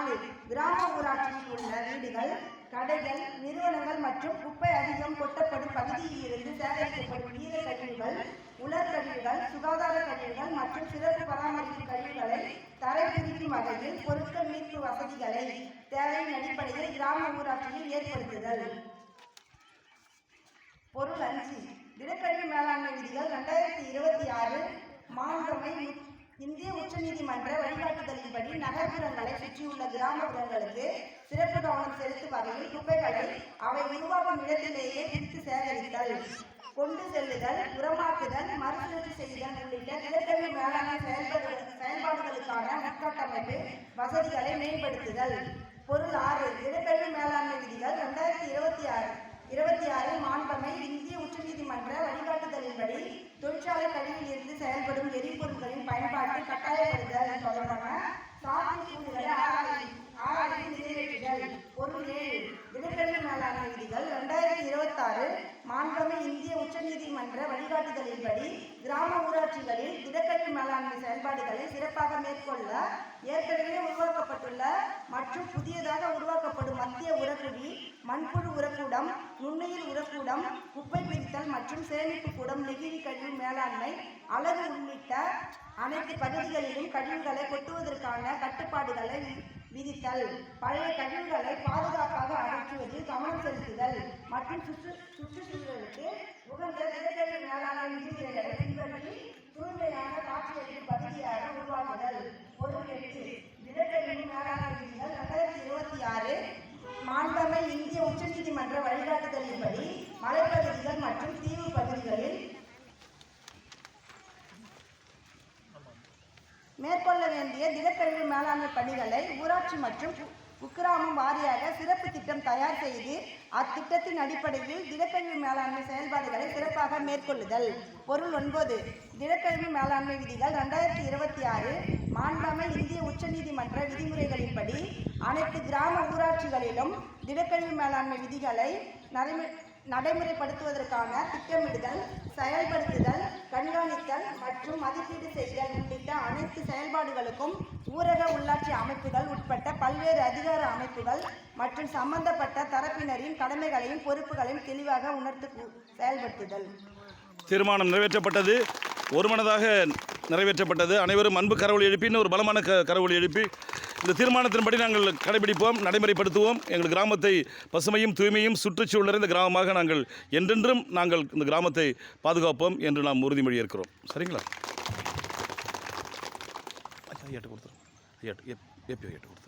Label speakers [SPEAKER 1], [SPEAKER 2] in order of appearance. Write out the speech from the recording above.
[SPEAKER 1] 4. கிராம ஊராட்சியில் உள்ள வீடுகள், கடைகள், நிறுவனங்கள் மற்றும் குப்பை அதிகம் கொட்டப்படும் பகுதியில் இருந்து சேகரிக்கப்படும் ஈர கழிவுகள், உலர் கழிவுகள், சுகாதார கழிவுகள் மற்றும் சிறப்பு பராமரிப்பு கழிவுகளை தரை பிரிக்கும் வகையில் பொருட்கள் மீட்பு வசதிகளை தேவையின் அடிப்படையில் கிராம ஊராட்சியில் ஏற்படுத்துதல். பொருள் 5. திடக்கழிவு மேலாண்மை விதிகள் 2026 மாண்புமை இந்திய உச்சநீதிமன்ற வழிகாட்டுதலின்படி நகர்ப்புறங்களை சுற்றியுள்ள கிராமப்புறங்களுக்கு சிறப்பு கவனம் செலுத்தும் வகையில் குப்பைகளை அவை உருவாகும் இடத்திலேயே பிரித்து சேகரித்தல், கொண்டு செல்லுதல், உரமாக்குதல், மறுசுழற்சி செய்தல் உள்ளிட்ட திடக்கழிவு மேலாண்மை செயல்பாடுகளுக்கான உட்கட்டமைப்பு வசதிகளை மேம்படுத்துதல். பொருள் 6. திடக்கழிவு மேலாண்மை விதிகள் 2026 மாண்புமை இந்திய உச்சநீதிமன்ற வழிகாட்டுதலின்படி தொழிற்சாலை கழிவில் இருந்து செயல்படும் எரிபொருட்களின் பயன்பாட்டை கட்டாயப்படுத்துதல் தொடர்பான சாத்தியக்கூறுகளை ஆராய்ந்து நிறைவேற்றுதல். பொருள் 7. திடக்கழிவு மேலாண்மை விதிகள் 2026 மாண்புமை இந்திய உச்சநீதிமன்ற வழிகாட்டுதலின்படி கிராம ஊராட்சிகளில் திடக்கழிவு மேலாண்மை செயல்பாடுகளை சிறப்பாக மேற்கொள்ள ஏற்கனவே உருவாக்கப்பட்டுள்ள மற்றும் புதியதாக உருவாக்கப்படும் மத்திய உரக்குழி, மண்புழு உரக்கூடம், நுண்ணுயிர் உரக்கூடம், குப்பை பிரித்தல் மற்றும் சேமிப்பு கூடம், நெகிழி கழிவு மேலாண்மை அலகு உள்ளிட்ட அனைத்து பகுதிகளிலும் கழிவுகளை கொட்டுவதற்கான கட்டுப்பாடுகளை விதித்தல், பழைய கழிவுகளை பாதுகாப்பாக அகற்றுவதில் கவனம் செலுத்துதல் மற்றும் சுற்றுச்சூழலுக்கு உகந்த திடக்கழிவு மேலாண்மை விதிமுறைகளை பின்பற்றி தூய்மையான காட்சியளிக்கும் பகுதியாக உருவாக்குதல். பொருள் 8. திடக்கழிவு மேலாண்மை விதிகள் 2026 மாண்புமை இந்திய உச்சநீதிமன்ற வழிகாட்டுதலின்படி மலைப்பகுதிகள் மற்றும் தீவு பகுதிகளில் மேற்கொள்ள வேண்டிய திடக்கழிவு மேலாண்மை பணிகளை ஊராட்சி மற்றும் குக்கிராமம் வாரியாக சிறப்பு திட்டம் தயார் செய்து அத்திட்டத்தின் அடிப்படையில் திடக்கழிவு மேலாண்மை செயல்பாடுகளை சிறப்பாக மேற்கொள்ளுதல். பொருள் 9. திடக்கழிவு மேலாண்மை விதிகள் 2026 மாண்புமை இந்திய உச்சநீதிமன்ற விதிமுறைகளின்படி அனைத்து கிராம ஊராட்சிகளிலும் திடக்கழிவு மேலாண்மை விதிகளை நடைமுறைப்படுத்துவதற்கான திட்டமிடுதல், செயல்படுத்துதல், கண்காணித்தல் மற்றும் மதிப்பீடு செய்தல் உள்ளிட்ட அனைத்து செயல்பாடுகளுக்கும் ஊரக உள்ளாட்சி அமைப்புகள் உட்பட்ட பல்வேறு அதிகார அமைப்புகள் மற்றும் சம்பந்தப்பட்ட தரப்பினரின் கடமைகளையும் பொறுப்புகளையும் தெளிவாக உணர்த்து செயல்படுத்துதல்.
[SPEAKER 2] தீர்மானம் நிறைவேற்றப்பட்டது. ஒருமனதாக நிறைவேற்றப்பட்டது. அனைவரும் அன்பு கரவொலி எழுப்பின்னு ஒரு பலமான கரவொலி எழுப்பி இந்த தீர்மானத்தின்படி நாங்கள் கடைபிடிப்போம், நடைமுறைப்படுத்துவோம். எங்கள் கிராமத்தை பசுமையும் தூய்மையும் சுற்றுச்சூழல் நிறைந்த கிராமமாக நாங்கள் என்றென்றும் இந்த கிராமத்தை பாதுகாப்போம் என்று நாம் உறுதிமொழி ஏற்கிறோம். சரிங்களா? ஐயா கொடுத்துரும். ஐயா கொடுத்துரும்.